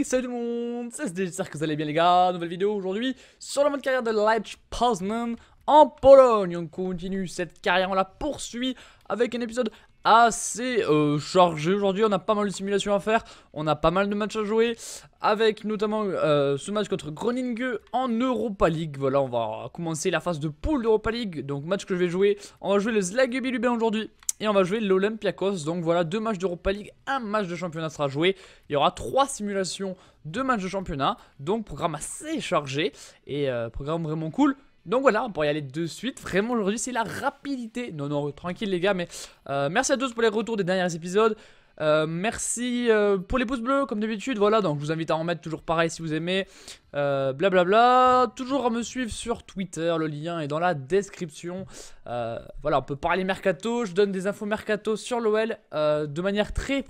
salut tout le monde, c'est SD, j'espère que vous allez bien les gars. Nouvelle vidéo aujourd'hui sur le mode carrière de Lech Poznan en Pologne. On continue cette carrière, on la poursuit avec un épisode assez chargé. Aujourd'hui on a pas mal de simulations à faire, on a pas mal de matchs à jouer, avec notamment ce match contre Groningen en Europa League. Voilà, on va commencer la phase de poule d'Europa League, donc match que je vais jouer. On va jouer le Zlagui Lubin aujourd'hui. Et on va jouer l'Olympiakos. Donc voilà, 2 matchs d'Europa League, un match de championnat sera joué. Il y aura 3 simulations de matchs de championnat. Donc programme assez chargé et programme vraiment cool. Donc voilà, on pourra y aller de suite. Vraiment aujourd'hui c'est la rapidité. Non, tranquille les gars, mais merci à tous pour les retours des derniers épisodes. Merci pour les pouces bleus comme d'habitude. Voilà, donc je vous invite à en mettre toujours pareil si vous aimez. Blablabla. Toujours à me suivre sur Twitter, le lien est dans la description. Voilà, on peut parler mercato. Je donne des infos mercato sur l'OL de manière très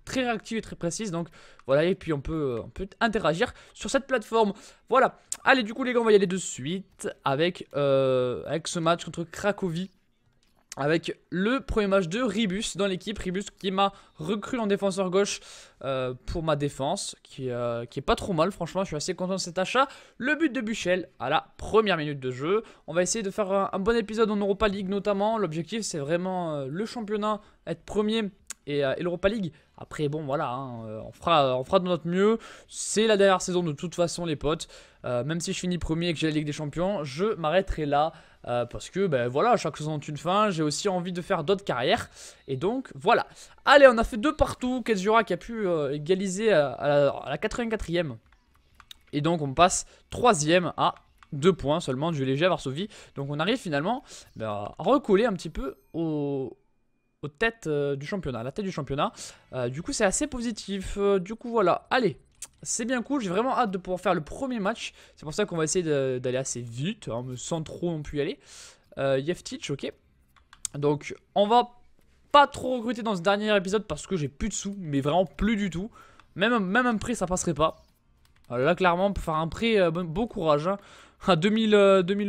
réactive et très précise. Donc voilà, et puis on peut interagir sur cette plateforme. Voilà, allez, du coup les gars, on va y aller de suite avec ce match contre Cracovie. Avec le premier match de Ribus dans l'équipe. Ribus qui m'a recru en défenseur gauche pour ma défense. Qui est pas trop mal, franchement. Je suis assez content de cet achat. Le but de Buchel à la première minute de jeu. On va essayer de faire un bon épisode en Europa League notamment. L'objectif c'est vraiment le championnat, être premier et l'Europa League. Après bon voilà, hein, on fera de notre mieux. C'est la dernière saison de toute façon les potes. Même si je finis premier et que j'ai la Ligue des Champions, je m'arrêterai là. Parce que ben voilà, chaque saison est une fin, j'ai aussi envie de faire d'autres carrières. Et donc voilà. Allez, on a fait 2 partout. Kezura qui a pu égaliser à la 84e. Et donc on passe 3e à 2 points seulement du léger à Varsovie. Donc on arrive finalement à recoller un petit peu aux têtes du championnat, à la tête du championnat. Du coup c'est assez positif. Du coup voilà, allez. C'est bien cool, j'ai vraiment hâte de pouvoir faire le premier match. C'est pour ça qu'on va essayer d'aller assez vite, hein, sans trop non plus y aller. Jeftic, ok. Donc on va pas trop recruter dans ce dernier épisode parce que j'ai plus de sous, mais vraiment plus du tout. Même un prêt ça passerait pas. Alors là clairement pour faire un prêt, bon courage, hein. À 2000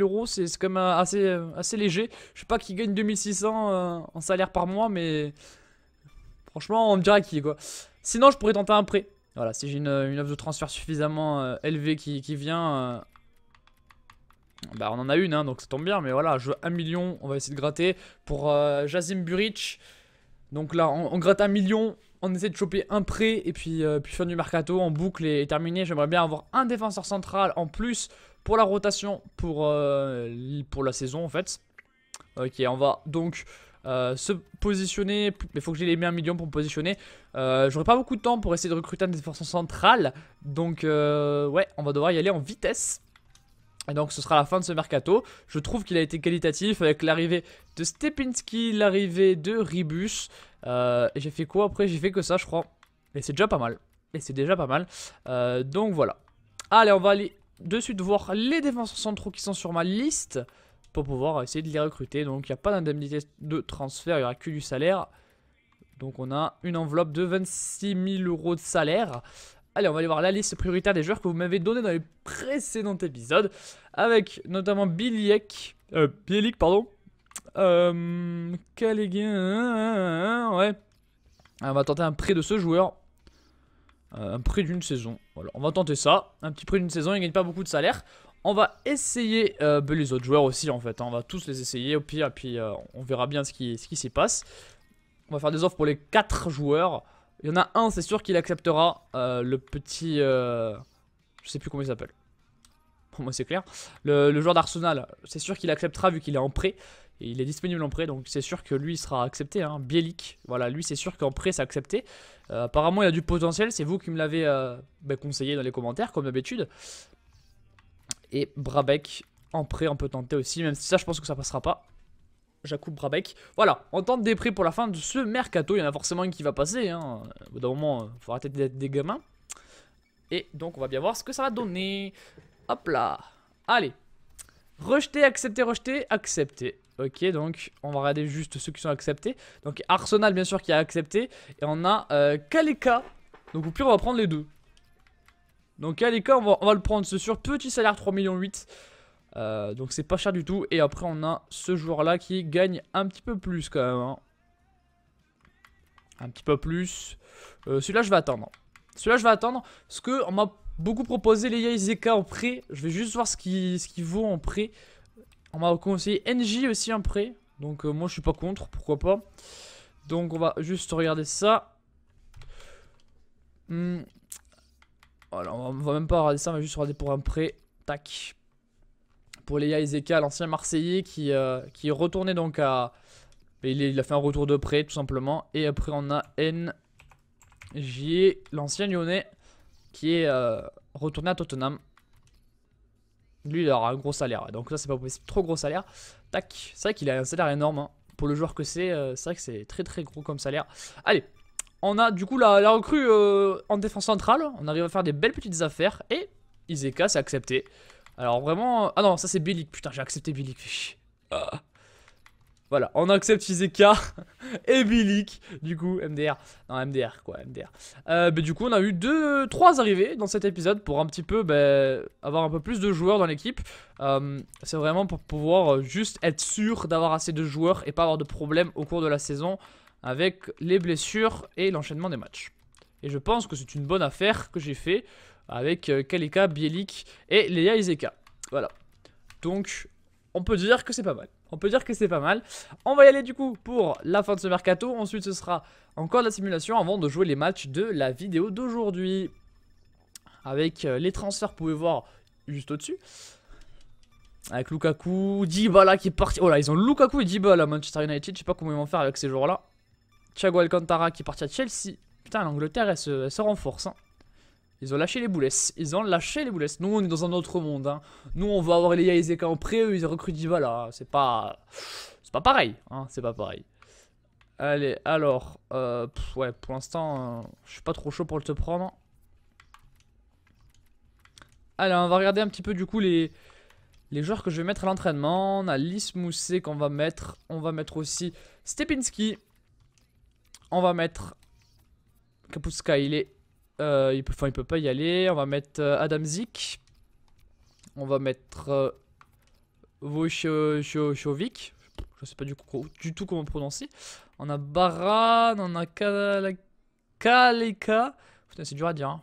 euros c'est quand même assez léger. Je sais pas qui gagne 2600 en salaire par mois, mais franchement on me dira qui quoi. Sinon je pourrais tenter un prêt. Voilà, si j'ai une offre de transfert suffisamment élevée qui vient, bah on en a une, hein, donc ça tombe bien. Mais voilà, je veux 1 million, on va essayer de gratter pour Jazim Buric. Donc là, on gratte 1 million, on essaie de choper un prêt et puis fin du mercato en boucle est terminé. J'aimerais bien avoir un défenseur central en plus pour la rotation, pour la saison en fait. Ok, on va donc se positionner, mais il faut que j'ai les 1 million pour me positionner. J'aurai pas beaucoup de temps pour essayer de recruter un défenseur central. Donc ouais, on va devoir y aller en vitesse. Et donc ce sera la fin de ce mercato. Je trouve qu'il a été qualitatif avec l'arrivée de Stepinski, l'arrivée de Ribus. Et j'ai fait quoi après? J'ai fait que ça je crois. Et c'est déjà pas mal. Donc voilà. Allez, on va aller de suite voir les défenseurs centraux qui sont sur ma liste pour pouvoir essayer de les recruter. Donc il n'y a pas d'indemnité de transfert, il n'y aura que du salaire. Donc on a une enveloppe de 26 000 euros de salaire. Allez, on va aller voir la liste prioritaire des joueurs que vous m'avez donné dans les précédents épisodes. Avec notamment Bielik, pardon. Kalegin, ouais. On va tenter un prêt de ce joueur. Un prêt d'une saison. Voilà, on va tenter ça. Un petit prêt d'une saison, il ne gagne pas beaucoup de salaire. On va essayer les autres joueurs aussi en fait, hein. On va tous les essayer au pire, et puis on verra bien ce qui s'y passe. On va faire des offres pour les 4 joueurs. Il y en a un, c'est sûr qu'il acceptera, le petit... je sais plus comment il s'appelle. Pour moi c'est clair. Le joueur d'Arsenal, c'est sûr qu'il acceptera vu qu'il est en prêt. Et il est disponible en prêt, donc c'est sûr que lui il sera accepté, hein. Bielik, voilà, lui c'est sûr qu'en prêt c'est accepté. Apparemment il a du potentiel, c'est vous qui me l'avez conseillé dans les commentaires comme d'habitude. Et Brabec en prêt on peut tenter aussi, même si ça je pense que ça passera pas. Jakub Brabec. Voilà, on tente des prêts pour la fin de ce mercato. Il y en a forcément un qui va passer, hein. Au bout d'un moment, il faut arrêter d'être des gamins. Et donc on va bien voir ce que ça va donner. Hop là. Allez. Rejeter, accepter, rejeter, accepter. Ok, donc on va regarder juste ceux qui sont acceptés. Donc Arsenal bien sûr qui a accepté. Et on a Kaleka. Donc au pire on va prendre les deux. Donc Kaleka on va le prendre, c'est sûr. Petit salaire 3,8 millions. Donc c'est pas cher du tout. Et après on a ce joueur là qui gagne un petit peu plus quand même, hein. Un petit peu plus. Celui-là je vais attendre. Celui-là, je vais attendre. Parce qu'on m'a beaucoup proposé les Izeka en prêt. Je vais juste voir ce qui vaut en prêt. On m'a conseillé NJ aussi en prêt. Donc moi, je suis pas contre. Pourquoi pas. Donc on va juste regarder ça. Voilà, on va même pas regarder ça. On va juste regarder pour un prêt. Tac. Pour Leia Izeka, l'ancien Marseillais qui est retourné donc à... Il a fait un retour de prêt tout simplement. Et après on a NJ, l'ancien Lyonnais, qui est retourné à Tottenham. Lui il aura un gros salaire. Donc ça c'est pas possible. Trop gros salaire. Tac. C'est vrai qu'il a un salaire énorme. Hein. Pour le joueur que c'est vrai que c'est très très gros comme salaire. Allez. On a du coup la recrue en défense centrale. On arrive à faire des belles petites affaires. Et Izeka c'est accepté. Alors vraiment... Ah non, ça c'est Bielik. Putain, j'ai accepté Bielik. Ah. Voilà, on accepte Izeka et Bielik. Du coup, MDR. Non, MDR quoi, MDR. Du coup, on a eu 3 arrivées dans cet épisode pour un petit peu avoir un peu plus de joueurs dans l'équipe. C'est vraiment pour pouvoir juste être sûr d'avoir assez de joueurs et pas avoir de problème au cours de la saison avec les blessures et l'enchaînement des matchs. Et je pense que c'est une bonne affaire que j'ai fait avec Kaleka, Bielik et Leia Izeka. Voilà. Donc, on peut dire que c'est pas mal. On peut dire que c'est pas mal. On va y aller du coup pour la fin de ce mercato. Ensuite, ce sera encore de la simulation avant de jouer les matchs de la vidéo d'aujourd'hui. Avec les transferts, vous pouvez voir juste au-dessus. Avec Lukaku, Dybala qui est parti. Oh là, ils ont Lukaku et Dybala à Manchester United. Je sais pas comment ils vont faire avec ces joueurs-là. Thiago Alcantara qui est parti à Chelsea. Putain, l'Angleterre, elle se renforce. Hein. Ils ont lâché les boulets. Ils ont lâché les boulets. Nous, on est dans un autre monde. Hein. Nous, on va avoir les Izeka en prêt. Eux, ils recrutent Dybala. C'est pas pareil. Hein. C'est pas pareil. Allez, alors. Ouais, pour l'instant, je suis pas trop chaud pour le te prendre. Allez, on va regarder un petit peu du coup les joueurs que je vais mettre à l'entraînement. On a Lys Mousset qu'on va mettre. On va mettre aussi Stepinski. On va mettre Kapustka, il peut pas y aller. On va mettre Adamzik. On va mettre Wojciechowicz. Je sais pas du tout comment prononcer. On a Baran, on a Kaleka. Putain, c'est dur à dire. Hein.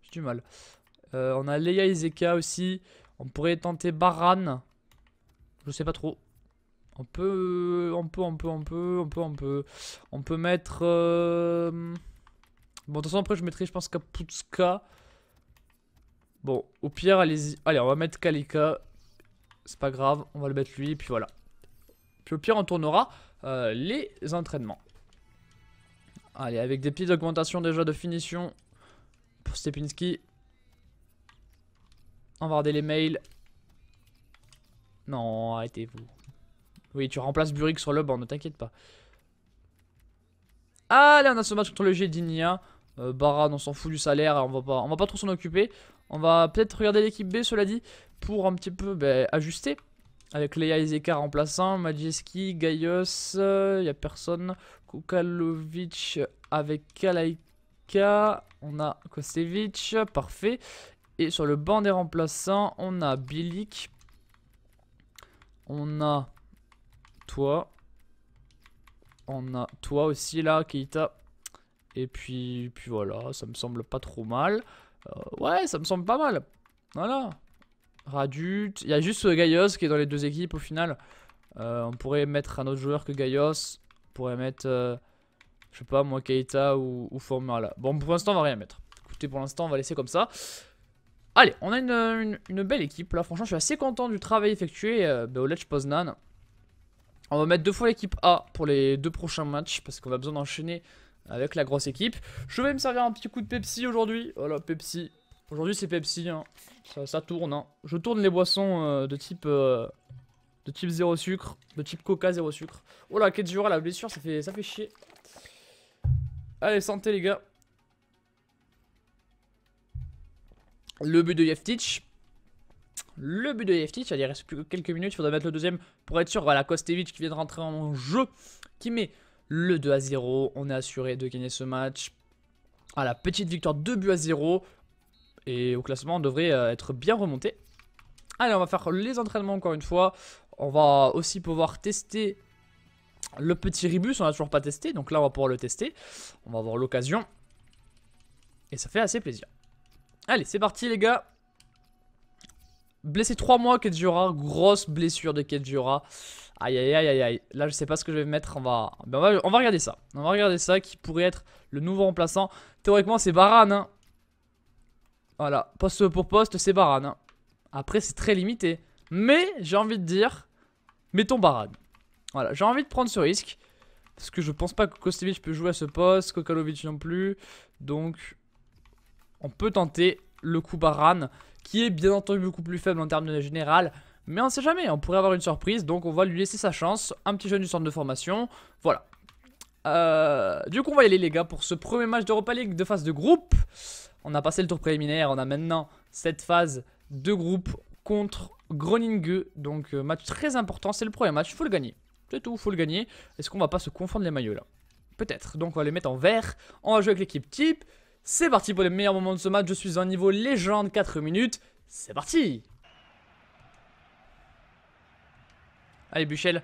J'ai du mal. On a Leia Izeka aussi. On pourrait tenter Baran. Je sais pas trop. On peut mettre... Bon, de toute façon, après, je mettrai, je pense, Kapustka. Bon, au pire, allez-y. Allez, on va mettre Kaleka. C'est pas grave, on va le mettre lui, puis voilà. Puis au pire, on tournera les entraînements. Allez, avec des petites augmentations déjà de finition pour Stepinski. On va regarder les mails. Non, arrêtez-vous. Oui, tu remplaces Burik sur le banc, ne t'inquiète pas. Allez, on a ce match contre le Gdynia. Baran, on s'en fout du salaire, on va pas trop s'en occuper. On va peut-être regarder l'équipe B, cela dit, pour un petit peu ajuster. Avec Leia Izeka remplaçant, Majewski, Gaios, il n'y a personne. Kukalovic avec Kalaika, on a Kostevic, parfait. Et sur le banc des remplaçants, on a Bielik. On a toi. On a toi aussi là, Keita. Et puis voilà, ça me semble pas trop mal. Ouais, ça me semble pas mal. Voilà. Radut. Il y a juste Gaios qui est dans les deux équipes au final. On pourrait mettre un autre joueur que Gaios. On pourrait mettre, je sais pas moi, Keita ou Formula. Bon, pour l'instant, on va rien mettre. Écoutez, pour l'instant, on va laisser comme ça. Allez, on a une belle équipe là. Franchement, je suis assez content du travail effectué au Lech Poznan. On va mettre 2 fois l'équipe A pour les 2 prochains matchs parce qu'on a besoin d'enchaîner avec la grosse équipe. Je vais me servir un petit coup de Pepsi aujourd'hui. Voilà, Pepsi. Aujourd'hui, c'est Pepsi. Hein. Ça tourne. Hein. Je tourne les boissons de type 0 sucre, de type Coca 0 sucre. Oh là, Kedjura, la blessure, ça fait chier. Allez, santé les gars. Le but de Jeftic. Le but de Jeftic, il reste plus que quelques minutes, il faudrait mettre le deuxième pour être sûr. Voilà, Kostevic qui vient de rentrer en jeu, qui met le 2-0. On est assuré de gagner ce match. Voilà, petite victoire 2-0. Et au classement, on devrait être bien remonté. Allez, on va faire les entraînements encore une fois. On va aussi pouvoir tester le petit Ribus, on n'a toujours pas testé. Donc là, on va pouvoir le tester. On va avoir l'occasion. Et ça fait assez plaisir. Allez, c'est parti les gars. Blessé 3 mois, Kedjura. Grosse blessure de Kedjura. Aïe aïe aïe aïe aïe. Là je sais pas ce que je vais mettre. On va regarder ça. On va regarder ça qui pourrait être le nouveau remplaçant. Théoriquement c'est Varane hein. Voilà, poste pour poste c'est Varane hein. Après c'est très limité. Mais j'ai envie de dire, mettons Varane. Voilà, j'ai envie de prendre ce risque. Parce que je pense pas que Kostevic peut jouer à ce poste, Kokalovic non plus. Donc on peut tenter le coup Varane, qui est bien entendu beaucoup plus faible en termes de général. Mais on sait jamais, on pourrait avoir une surprise. Donc on va lui laisser sa chance. Un petit jeune du centre de formation. Voilà. Du coup on va y aller les gars pour ce premier match d'Europa League de phase de groupe. On a passé le tour préliminaire. On a maintenant cette phase de groupe contre Groningen. Donc match très important. C'est le premier match, il faut le gagner. C'est tout, il faut le gagner. Est-ce qu'on va pas se confondre les maillots là? Peut-être. Donc on va les mettre en vert. On va jouer avec l'équipe type. C'est parti pour les meilleurs moments de ce match. Je suis en niveau légende, 4 minutes. C'est parti. Allez Buchel.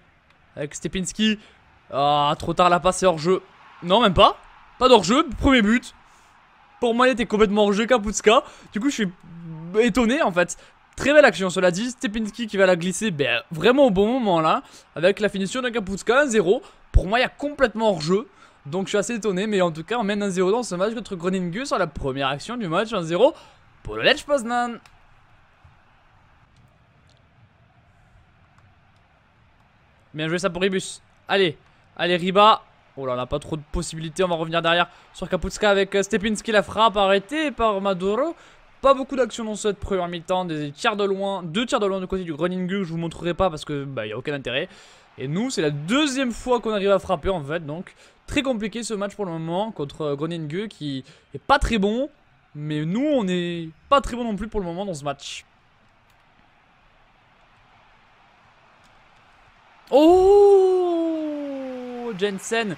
Avec Stepinski. Ah, trop tard la passe, c'est hors jeu. Non, même pas. Pas d'hors jeu. Premier but. Pour moi, il était complètement hors jeu, Kaputska. Du coup, je suis étonné en fait. Très belle action, cela dit. Stepinski qui va la glisser vraiment au bon moment là. Avec la finition de Kaputska, 1-0. Pour moi, il y a complètement hors jeu. Donc, je suis assez étonné. Mais en tout cas, on mène 1-0 dans ce match contre Groningen sur la première action du match. 1-0 pour le Lech Poznan. Bien joué ça pour Ribus. Allez, allez Riba. Oh là, on n'a pas trop de possibilités. On va revenir derrière sur Kaputska avec Stepinski. La frappe arrêtée par Maduro. Pas beaucoup d'action dans cette première mi-temps. Des tirs de loin. 2 tirs de loin du côté du Groningen. Je vous montrerai pas parce que il n'y a aucun intérêt. Et nous, c'est la deuxième fois qu'on arrive à frapper en fait. Donc, très compliqué ce match pour le moment contre Groningen qui est pas très bon. Mais nous, on n'est pas très bon non plus pour le moment dans ce match. Oh, Jensen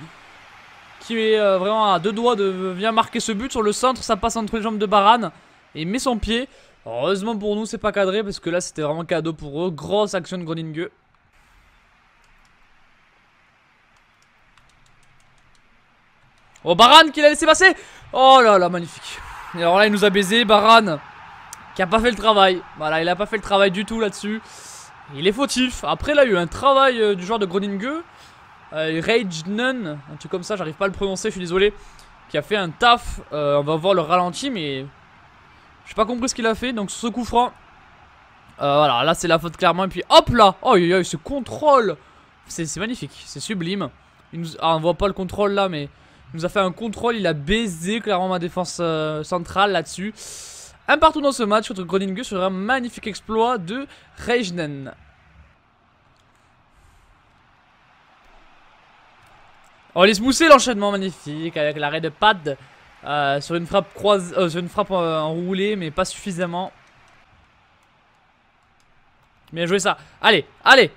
qui est vraiment à 2 doigts de venir marquer ce but sur le centre. Ça passe entre les jambes de Varane et met son pied. Heureusement pour nous c'est pas cadré parce que là c'était vraiment cadeau pour eux. Grosse action de Groningen. Oh, Varane qui l'a laissé passer. Oh là là, magnifique. Et alors là il nous a baisé Varane qui a pas fait le travail. Voilà, il a pas fait le travail du tout là-dessus. Il est fautif. Après là il y a eu un travail du joueur de Groningen, Reijnen, un truc comme ça, j'arrive pas à le prononcer, je suis désolé, qui a fait un taf. On va voir le ralenti mais j'ai pas compris ce qu'il a fait. Donc sur ce coup franc, voilà, là c'est la faute clairement. Et puis hop là, oh ce contrôle, c'est magnifique, c'est sublime. On voit pas le contrôle là mais il nous a fait un contrôle, il a baisé clairement ma défense centrale là-dessus. Un partout dans ce match contre Groningen sur un magnifique exploit de Reijnen. Oh, laisse mousser l'enchaînement magnifique avec l'arrêt de Pad sur une frappe sur une frappe enroulée mais pas suffisamment. Bien joué ça. Allez, allez,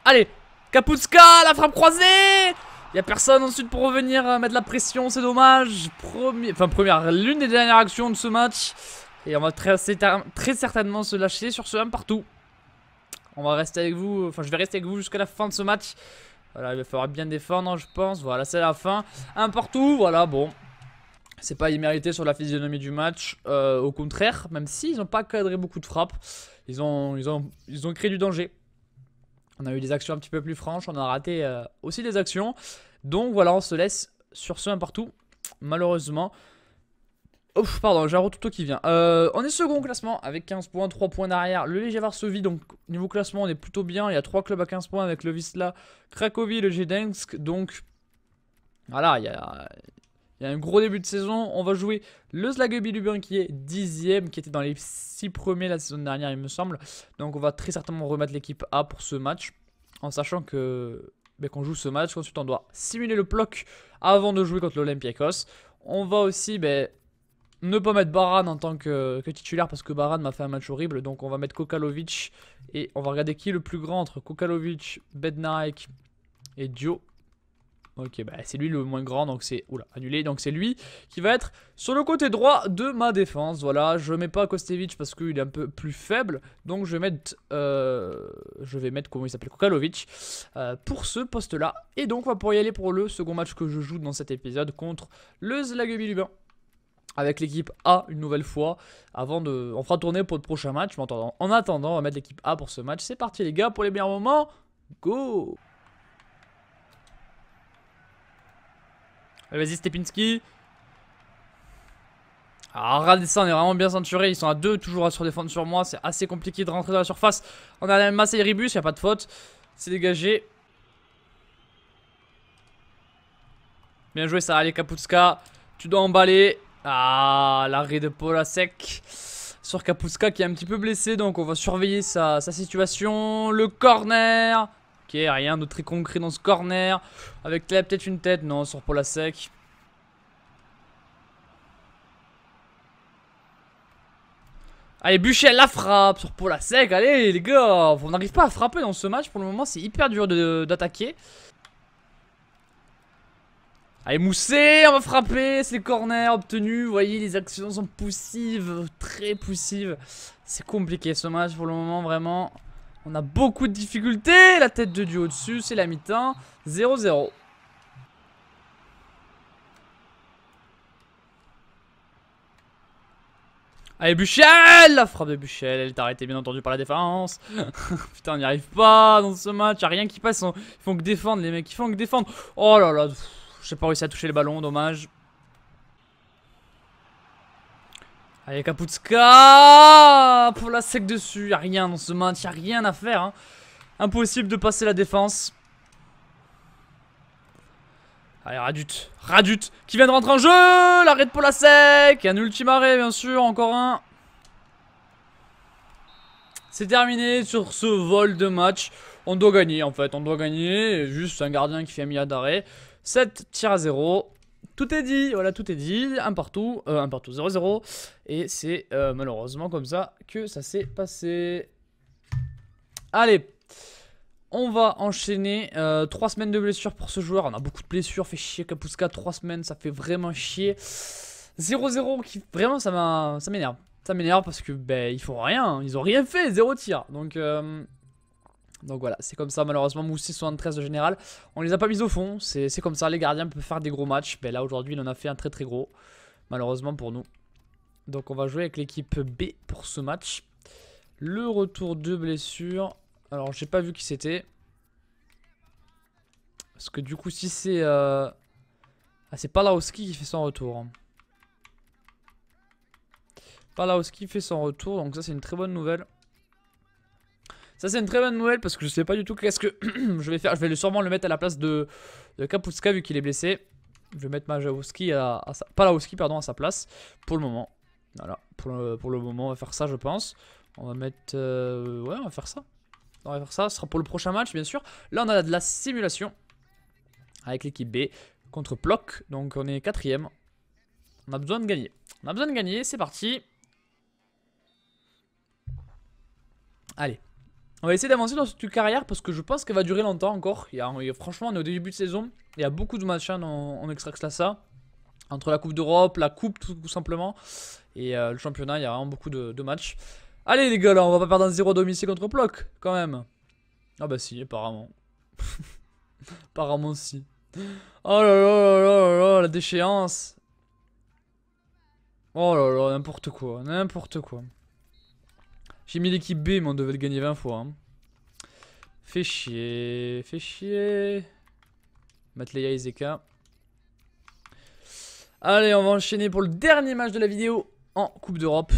allez. Kaputska, la frappe croisée. Il n'y a personne ensuite pour revenir mettre la pression, c'est dommage. L'une des dernières actions de ce match. Et on va très certainement se lâcher sur ce 1 partout. On va rester avec vous, enfin je vais rester avec vous jusqu'à la fin de ce match. Voilà, il va falloir bien défendre je pense. Voilà, c'est la fin. 1 partout, voilà, bon. C'est pas immérité sur la physionomie du match. Au contraire, même s'ils n'ont pas cadré beaucoup de frappes. Ils ont créé du danger. On a eu des actions un petit peu plus franches. On a raté aussi des actions. Donc voilà, on se laisse sur ce 1 partout. Malheureusement. Ouf, pardon, j'ai un retour qui vient. On est second au classement avec 15 points, 3 points derrière. Le Legia Varsovie, donc niveau classement, on est plutôt bien. Il y a 3 clubs à 15 points avec le Wisla, Cracovie, le Gdańsk. Donc voilà, il y a un gros début de saison. On va jouer le Zlagobi Lublin qui est 10ème, qui était dans les 6 premiers la saison dernière, il me semble. Donc on va très certainement remettre l'équipe A pour ce match. En sachant que qu'on joue ce match, ensuite on doit simuler le bloc avant de jouer contre l'Olympiakos. On va aussi ne pas mettre Varane en tant que titulaire parce que Varane m'a fait un match horrible. Donc on va mettre Kokalovic et on va regarder qui est le plus grand entre Kokalovic, Bednarek et Dio. Ok, c'est lui le moins grand, donc c'est annulé. Donc c'est lui qui va être sur le côté droit de ma défense. Voilà, je mets pas Kostevic parce qu'il est un peu plus faible. Donc je vais mettre comment il s'appelle, Kokalovic pour ce poste-là. Et donc on va pouvoir y aller pour le second match que je joue dans cet épisode contre le Zlagobi Lublin. avec l'équipe A une nouvelle fois. On fera tourner pour le prochain match. Mais en attendant, on va mettre l'équipe A pour ce match. C'est parti les gars pour les meilleurs moments. Go! Allez, vas-y Stepinski. Alors Radisson est vraiment bien ceinturé. Ils sont à 2 toujours à défendre sur moi. C'est assez compliqué de rentrer dans la surface. On a la Massa et Ribus, il n'y a pas de faute. C'est dégagé. Bien joué ça, allez Kaputska. Tu dois emballer. Ah, l'arrêt de Polasek sur Kaputska qui est un petit peu blessé. Donc on va surveiller sa situation. Le corner. Ok, rien de très concret dans ce corner. Avec peut-être une tête. Non, sur Polasek. Allez, Buchel la frappe sur Polasek. Allez les gars, on n'arrive pas à frapper dans ce match pour le moment. C'est hyper dur d'attaquer. Allez, Moussé, on va frapper. C'est les corners obtenus. Vous voyez, les actions sont poussives. Très poussives. C'est compliqué ce match pour le moment, vraiment. On a beaucoup de difficultés. La tête de Dieu au-dessus, c'est la mi-temps. 0-0. Allez, Buchel! La frappe de Buchel, elle est arrêtée bien entendu par la défense. Putain, on n'y arrive pas dans ce match. Y'a rien qui passe. Ils font que défendre, les mecs. Ils font que défendre. Oh là là. J'ai pas réussi à toucher le ballon, dommage. Allez, Kaputska! Pour la sec dessus. Y'a rien dans ce match. Y'a rien à faire. Hein. Impossible de passer la défense. Allez, Radut qui vient de rentrer en jeu. L'arrêt de Polasek. Un ultime arrêt, bien sûr. Encore un. C'est terminé sur ce vol de match. On doit gagner, en fait. On doit gagner. Juste un gardien qui fait un milliard d'arrêt. 7 tirs à 0. Tout est dit. Voilà, tout est dit. Un partout, 0-0. Et c'est malheureusement comme ça que ça s'est passé. Allez. On va enchaîner 3 semaines de blessures pour ce joueur. On a beaucoup de blessures, fait chier Kaputska. 3 semaines, ça fait vraiment chier. 0-0, qui vraiment ça m'énerve. Ça m'énerve parce que ben ils font rien. Ils ont rien fait, 0 tir. Donc voilà, c'est comme ça malheureusement. Moussi 73 de général. On les a pas mis au fond. C'est comme ça, les gardiens peuvent faire des gros matchs. Ben là aujourd'hui il en a fait un très très gros. Malheureusement pour nous. Donc on va jouer avec l'équipe B pour ce match. Le retour de blessure. Alors j'ai pas vu qui c'était. Parce que du coup si c'est c'est Palawski qui fait son retour. Palawski fait son retour, donc ça c'est une très bonne nouvelle. Ça c'est une très bonne nouvelle parce que je sais pas du tout qu'est-ce que je vais faire. Je vais sûrement le mettre à la place de Kaputska vu qu'il est blessé. Je vais mettre Palawski à sa place pour le moment. Voilà, pour le moment on va faire ça je pense. On va mettre... ouais on va faire ça. On va faire ça, ce sera pour le prochain match bien sûr. Là on a de la simulation avec l'équipe B contre Plock. Donc on est 4ème. On a besoin de gagner. On a besoin de gagner, c'est parti. Allez. On va essayer d'avancer dans cette carrière parce que je pense qu'elle va durer longtemps encore. Franchement on est au début de saison. Il y a beaucoup de matchs en Extraclasa. Entre la Coupe d'Europe, la Coupe tout simplement. Et le championnat, il y a vraiment beaucoup de matchs. Allez les gars là, on va pas perdre un 0 à domicile contre Plock quand même. Ah bah si, apparemment. Apparemment si. Oh là là là là là, la déchéance. Oh là là, n'importe quoi, n'importe quoi. J'ai mis l'équipe B mais on devait le gagner 20 fois. Hein. Fait chier, fait chier. Matleya Izeka. Allez, on va enchaîner pour le dernier match de la vidéo en Coupe d'Europe.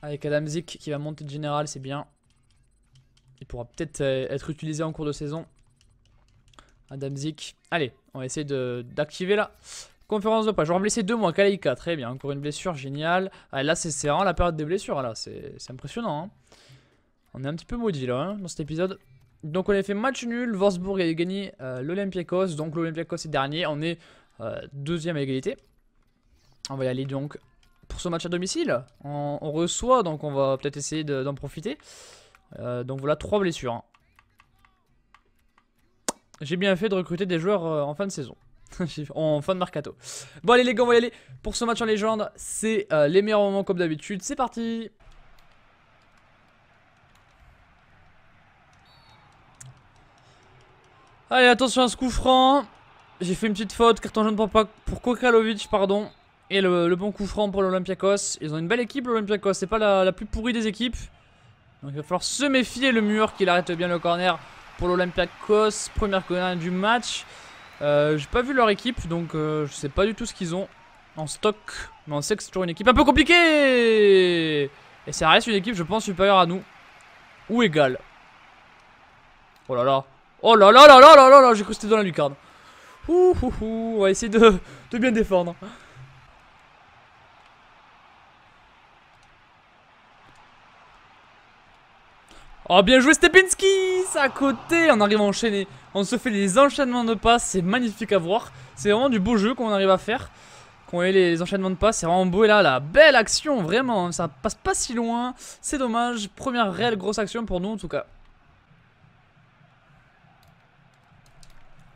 Avec Adamzik qui va monter de général, c'est bien. Il pourra peut-être être utilisé en cours de saison. Adamzik. Allez, on va essayer d'activer la conférence de presse. Je vais blessé 2 mois. Kaleika, très bien. Encore une blessure, génial. Allez, là, c'est vraiment la période des blessures. Là, c'est impressionnant. Hein. On est un petit peu maudit là, hein, dans cet épisode. Donc, on a fait match nul. Wolfsburg a gagné l'Olympiakos. Donc, l'Olympiakos est dernier. On est 2ème à égalité. On va y aller donc. Pour ce match à domicile, on reçoit, donc on va peut-être essayer d'en profiter. Donc voilà, 3 blessures. Hein. J'ai bien fait de recruter des joueurs en fin de saison. En fin de mercato. Bon allez les gars, on va y aller. Pour ce match en légende, c'est les meilleurs moments comme d'habitude. C'est parti. Allez, attention à ce coup franc. J'ai fait une petite faute, carton jaune pour Kokalovic, pardon. Et le bon coup franc pour l'Olympiakos. Ils ont une belle équipe, l'Olympiakos. C'est pas la plus pourrie des équipes. Donc il va falloir se méfier. Le mur qu'il arrête bien le corner pour l'Olympiakos. Première corner du match. J'ai pas vu leur équipe, donc je sais pas du tout ce qu'ils ont en stock. Mais on sait que c'est toujours une équipe un peu compliquée. Et ça reste une équipe, je pense, supérieure à nous. Ou égale. Oh là là. Oh là là là là là là là. J'ai cru que c'était dans la lucarne. Ouh, ouh, ouh. On va essayer de bien défendre. Oh, bien joué Stepinski. C'est à côté. On arrive à enchaîner. On se fait des enchaînements de passes. C'est magnifique à voir. C'est vraiment du beau jeu qu'on arrive à faire. Quand on a les enchaînements de passes, c'est vraiment beau. Et là, la belle action. Vraiment, ça passe pas si loin. C'est dommage. Première réelle grosse action pour nous en tout cas.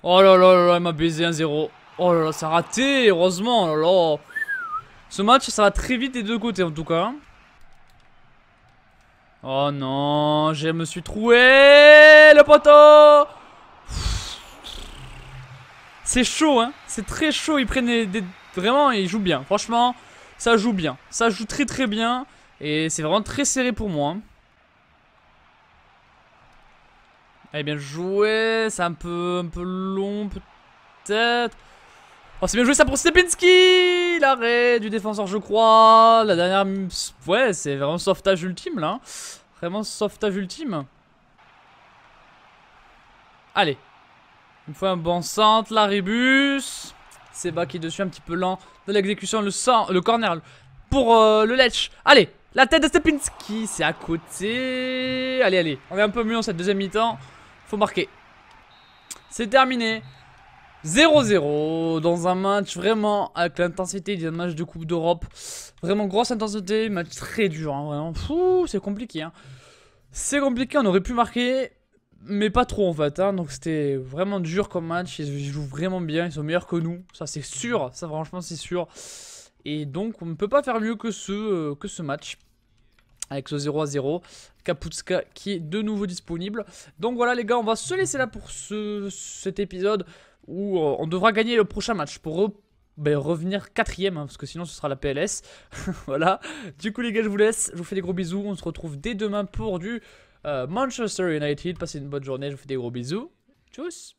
Oh là là là là, il m'a baisé 1-0. Oh là là, ça a raté. Heureusement. Oh là là. Ce match, ça va très vite des deux côtés en tout cas. Oh non, je me suis troué le poteau. C'est chaud, hein. C'est très chaud. Ils prennent vraiment, ils jouent bien. Franchement, ça joue bien. Ça joue très très bien. Et c'est vraiment très serré pour moi. Allez, bien joué. C'est un peu long, peut-être. Oh, c'est bien joué ça pour Stepinski. L'arrêt du défenseur, je crois. La dernière... Ouais, c'est vraiment sauvetage ultime, là. Vraiment sauvetage ultime. Allez. Une fois un bon centre, la rébus. Seba qui est dessus, un petit peu lent de l'exécution. Le corner pour le Lech. Allez, la tête de Stepinski. C'est à côté. Allez, allez. On est un peu mieux en cette deuxième mi-temps. Faut marquer. C'est terminé. 0-0 dans un match vraiment avec l'intensité d'un match de Coupe d'Europe. Vraiment grosse intensité, match très dur, hein, vraiment. Fou, c'est compliqué. Hein. C'est compliqué, on aurait pu marquer, mais pas trop en fait. Hein, donc c'était vraiment dur comme match. Ils jouent vraiment bien, ils sont meilleurs que nous. Ça c'est sûr, ça franchement c'est sûr. Et donc on ne peut pas faire mieux que ce match. Avec ce 0-0, Kaputska qui est de nouveau disponible. Donc voilà les gars, on va se laisser là pour cet épisode où on devra gagner le prochain match pour revenir 4ème, hein, parce que sinon ce sera la PLS. Voilà, du coup les gars je vous laisse, je vous fais des gros bisous, on se retrouve dès demain pour du Manchester United. Passez une bonne journée, je vous fais des gros bisous, tchuss.